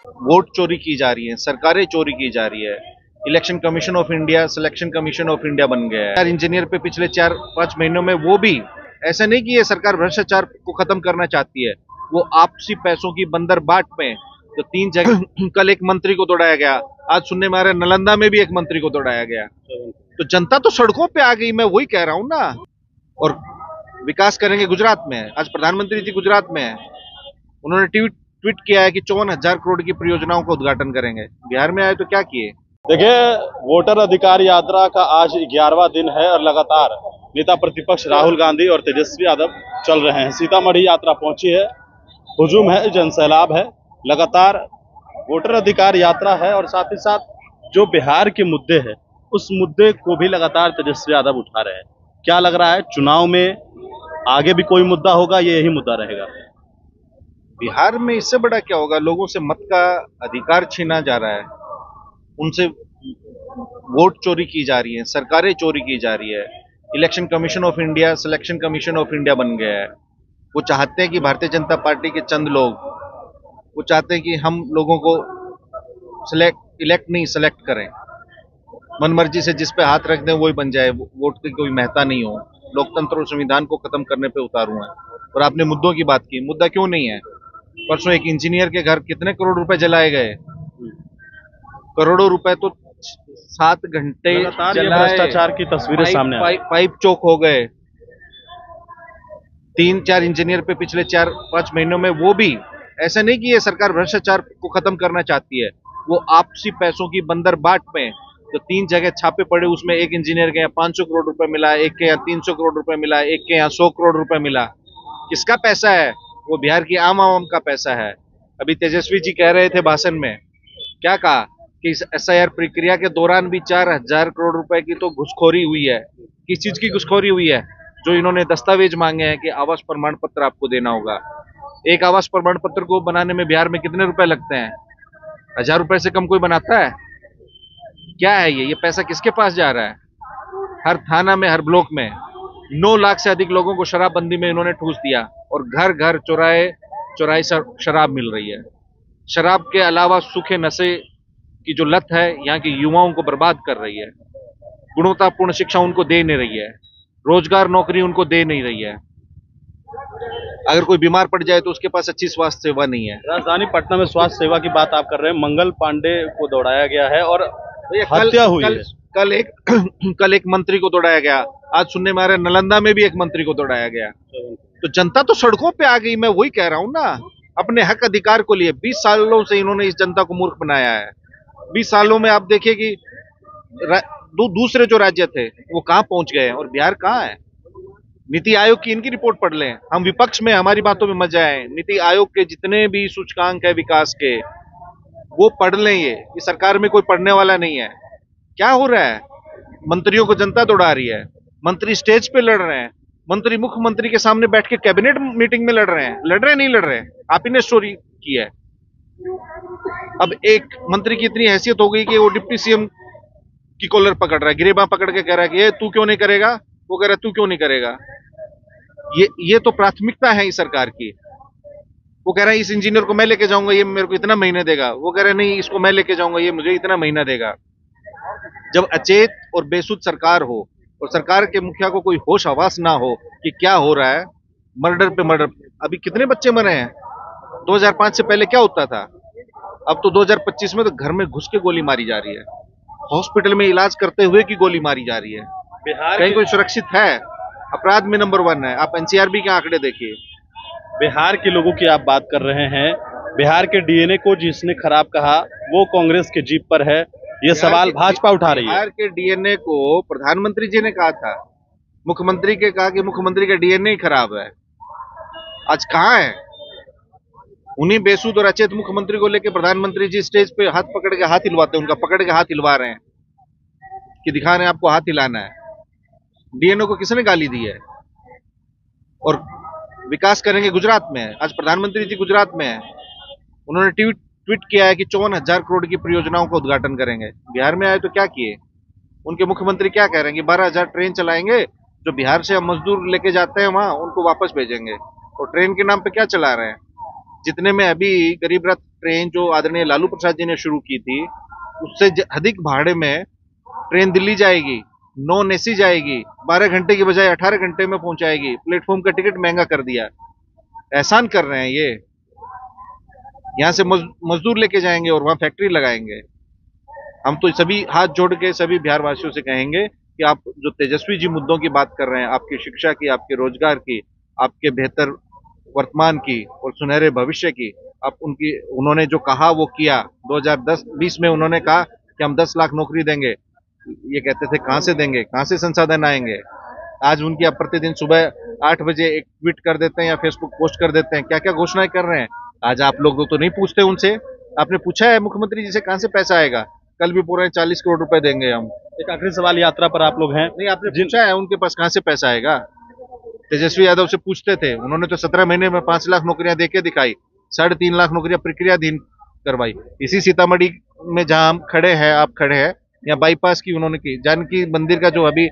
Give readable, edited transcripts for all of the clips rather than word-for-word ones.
Vote चोरी की जा रही है, सरकारें चोरी की जा रही है। Election commission of India selection commission of India बन गया है। इंजीनियर पे पिछले 4-5 महीनों में, वो भी ऐसा नहीं कि ये सरकार भ्रष्टाचार को खत्म करना चाहती है, वो आपसी पैसों की बंदर बाट में तो 3 जगह कल एक मंत्री को दौड़ाया गया, आज सुनने में आ रहा है नालंदा में भी एक मंत्री को दौड़ाया गया। तो जनता तो सड़कों पे आ गई, मैं वही कह रहा हूं ना। और विकास करेंगे गुजरात में, आज प्रधानमंत्री जी गुजरात में है, उन्होंने ट्वीट किया है कि 54,000 करोड़ की परियोजनाओं का उद्घाटन करेंगे। बिहार में आए तो क्या किए? देखिए, वोटर अधिकार यात्रा का आज 11वां दिन है और लगातार नेता प्रतिपक्ष राहुल गांधी और तेजस्वी यादव चल रहे हैं। सीतामढ़ी यात्रा पहुंची है, हुजूम है, जनसैलाब है, लगातार वोटर अधिकार यात्रा है और साथ ही साथ जो बिहार के मुद्दे हैं उस मुद्दे को भी लगातार तेजस्वी यादव उठा रहे हैं। क्या लग रहा है, चुनाव में आगे भी कोई मुद्दा होगा, ये यही मुद्दा रहेगा? बिहार में इससे बड़ा क्या होगा? लोगों से मत का अधिकार छीना जा रहा है, उनसे वोट चोरी की जा रही है, सरकारें चोरी की जा रही है। Election commission of India selection commission of India बन गया है। वो चाहते हैं कि भारतीय जनता पार्टी के चंद लोग, वो चाहते हैं कि हम लोगों को इलेक्ट नहीं सेलेक्ट करें, मनमर्जी से जिस पे हाथ रख दें वही बन जाए, वोट की कोई महत्ता नहीं हो। लोकतंत्र और संविधान को खत्म करने पे उतारू हैं। और आपने मुद्दों की बात की, मुद्दा क्यों नहीं है? परसों एक इंजीनियर के घर कितने करोड़ रुपए जलाए गए? करोड़ों रुपए तो 7 घंटे भ्रष्टाचार की तस्वीरें सामने आ रही हैं। पाइप चौक हो गए। 3-4 इंजीनियर पे पिछले 4-5 महीनों में, वो भी ऐसा नहीं कि ये सरकार भ्रष्टाचार को खत्म करना चाहती है, वो आपसी पैसों की बंदर बाट में तो 3 जगह छापे पड़े, उसमें एक इंजीनियर के यहाँ 500 करोड़ रुपए मिला, एक के यहाँ 300 करोड़ रुपए मिला, एक के यहाँ 100 करोड़ रुपए मिला। किसका पैसा है? वो बिहार की आम आवाम का पैसा है। अभी तेजस्वी जी कह रहे थे भाषण में, क्या कहा कि इस SIR प्रक्रिया के दौरान भी 4,000 करोड़ रुपए की तो घुसखोरी हुई है। किस चीज की घुसखोरी हुई है? जो इन्होंने दस्तावेज मांगे हैं कि आवास प्रमाण पत्र आपको देना होगा। एक आवास प्रमाण पत्र को बनाने में बिहार में कितने रुपए लगते हैं? 1,000 रुपए से कम कोई बनाता है? क्या है ये पैसा किसके पास जा रहा है? हर थाना में, हर ब्लॉक में 9 लाख से अधिक लोगों को शराबबंदी में इन्होंने ठूस दिया और घर घर चौराहे शराब मिल रही है। शराब के अलावा सूखे नशे की जो लत है यहाँ के युवाओं को बर्बाद कर रही है। गुणवत्तापूर्ण शिक्षा उनको दे नहीं रही है, रोजगार नौकरी उनको दे नहीं रही है। अगर कोई बीमार पड़ जाए तो उसके पास अच्छी स्वास्थ्य सेवा नहीं है। राजधानी पटना में स्वास्थ्य सेवा की बात आप कर रहे हैं, मंगल पांडे को दौड़ाया गया है और हत्या हुई है। कल एक मंत्री को दौड़ाया गया, आज सुनने में आ रहा है नालंदा में भी एक मंत्री को दौड़ाया गया। तो जनता तो सड़कों पे आ गई, मैं वही कह रहा हूं ना। अपने हक अधिकार को लिए 20 सालों से इन्होंने इस जनता को मूर्ख बनाया है। 20 सालों में आप देखिए कि दूसरे जो राज्य थे वो कहां पहुंच गए और बिहार कहां है। नीति आयोग की इनकी रिपोर्ट पढ़ लें, हम विपक्ष में, हमारी बातों में मजा आए। नीति आयोग के जितने भी सूचकांक है विकास के, वो पढ़ लें। ये सरकार में कोई पढ़ने वाला नहीं है। क्या हो रहा है? मंत्रियों को जनता दौड़ा रही है, मंत्री स्टेज पे लड़ रहे हैं, मंत्री मुख्यमंत्री के सामने बैठ के कैबिनेट मीटिंग में लड़ रहे हैं, नहीं लड़ रहे हैं। आप ही ने स्टोरी की है। अब एक मंत्री की इतनी हैसियत हो गई कि वो डिप्टी CM की कॉलर पकड़ रहा है, गिरेबां पकड़ के कह रहा है कि ये तू क्यों नहीं करेगा, वो कह रहा है तू क्यों नहीं करेगा। ये तो प्राथमिकता है इस सरकार की। वो कह रहा है इस इंजीनियर को मैं लेके जाऊंगा, ये मेरे को इतना महीने देगा। वो कह रहा है नहीं, इसको मैं लेके जाऊंगा, ये मुझे इतना महीना देगा। जब अचेत और बेसुध सरकार हो और सरकार के मुखिया को कोई होश आवास ना हो कि क्या हो रहा है, मर्डर पे मर्डर। अभी कितने बच्चे मरे हैं? 2005 से पहले क्या होता था? अब तो 2025 में तो घर में घुस के गोली मारी जा रही है, हॉस्पिटल में इलाज करते हुए की गोली मारी जा रही है। कहीं कोई सुरक्षित है? अपराध में नंबर 1 है। आप NCRB के आंकड़े देखिए। बिहार के लोगों की आप बात कर रहे हैं, बिहार के DNA को जिसने खराब कहा वो कांग्रेस के जीप पर है, ये सवाल भाजपा उठा रही है। बिहार के DNA को प्रधानमंत्री जी ने कहा था, मुख्यमंत्री के कहा कि मुख्यमंत्री का DNA ही खराब है। आज कहां है? उन्हीं बेसुध और अचेत मुख्यमंत्री को लेकर प्रधानमंत्री जी स्टेज पे हाथ पकड़ के हाथ हिलवाते हैं, उनका पकड़ के हाथ हिलवा रहे हैं कि दिखा रहे हैं आपको हाथ हिलाना है। DNA को किसने गाली दी है? और विकास करेंगे गुजरात में, आज प्रधानमंत्री जी गुजरात में है, उन्होंने ट्वीट किया है कि 54,000 करोड़ की परियोजनाओं का उद्घाटन करेंगे। बिहार में आए तो क्या किए? उनके मुख्यमंत्री क्या कह रहे हैं कि 12,000 ट्रेन चलाएंगे, जो बिहार से हम मजदूर लेके जाते हैं वहां उनको वापस भेजेंगे। और ट्रेन के नाम पे क्या चला रहे हैं? जितने में अभी गरीब रथ ट्रेन जो आदरणीय लालू प्रसाद जी ने शुरू की थी, उससे अधिक भाड़े में ट्रेन दिल्ली जाएगी, नॉन एसी जाएगी, 12 घंटे की बजाय 18 घंटे में पहुंचाएगी। प्लेटफॉर्म का टिकट महंगा कर दिया, एहसान कर रहे हैं ये। यहाँ से मजदूर लेके जाएंगे और वहां फैक्ट्री लगाएंगे। हम तो सभी हाथ जोड़ के सभी बिहार वासियों से कहेंगे कि आप जो तेजस्वी जी मुद्दों की बात कर रहे हैं, आपकी शिक्षा की, आपके रोजगार की, आपके बेहतर वर्तमान की और सुनहरे भविष्य की, आप उन्होंने जो कहा वो किया। 2010-20 में उन्होंने कहा कि हम 10 लाख नौकरी देंगे। ये कहते थे कहां से देंगे, कहां से संसाधन आएंगे। आज उनकी आप प्रतिदिन सुबह 8 बजे एक ट्वीट कर देते हैं या फेसबुक पोस्ट कर देते हैं, क्या क्या घोषणाएं कर रहे हैं। आज आप लोग तो नहीं पूछते उनसे। आपने पूछा है मुख्यमंत्री जी से कहां से पैसा आएगा? कल भी पूरे 40 करोड़ रुपए देंगे हम। एक आखिरी सवाल, यात्रा पर आप लोग हैं, नहीं, आपने पूछा है उनके पास कहां से पैसा आएगा? तेजस्वी यादव से पूछते थे, उन्होंने तो 17 महीने में 5 लाख नौकरियां देके दिखाई, 3.5 लाख नौकरियां प्रक्रियाधीन करवाई। इसी सीतामढ़ी में जहां हम खड़े हैं, आप खड़े हैं, या बाईपास की उन्होंने की। जानकी मंदिर का जो अभी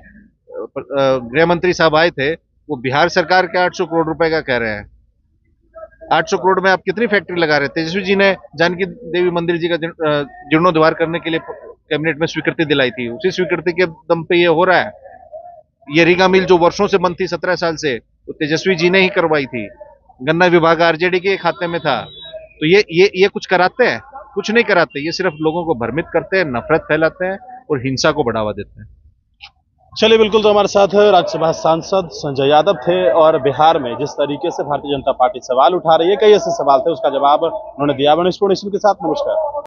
गृह मंत्री साहब आए थे, वो बिहार सरकार के 800 करोड़ रुपए का कह रहे हैं। 800 करोड़ में आप कितनी फैक्ट्री लगा रहे हैं? तेजस्वी जी ने जानकी देवी मंदिर जी का जीर्णोद्धार करने के लिए कैबिनेट में स्वीकृति दिलाई थी, उसी स्वीकृति के दम पे ये हो रहा है। ये रीगा मिल जो वर्षों से बंद थी 17 साल से, तो तेजस्वी जी ने ही करवाई थी। गन्ना विभाग आरजेडी के खाते में था। तो ये कुछ कराते हैं? कुछ नहीं कराते। ये सिर्फ लोगों को भ्रमित करते हैं, नफरत फैलाते हैं और हिंसा को बढ़ावा देते हैं। चलिए, बिल्कुल। तो हमारे साथ राज्यसभा सांसद संजय यादव थे और बिहार में जिस तरीके से भारतीय जनता पार्टी सवाल उठा रही है, कई ऐसे सवाल थे, उसका जवाब उन्होंने दिया। के साथ नमस्कार।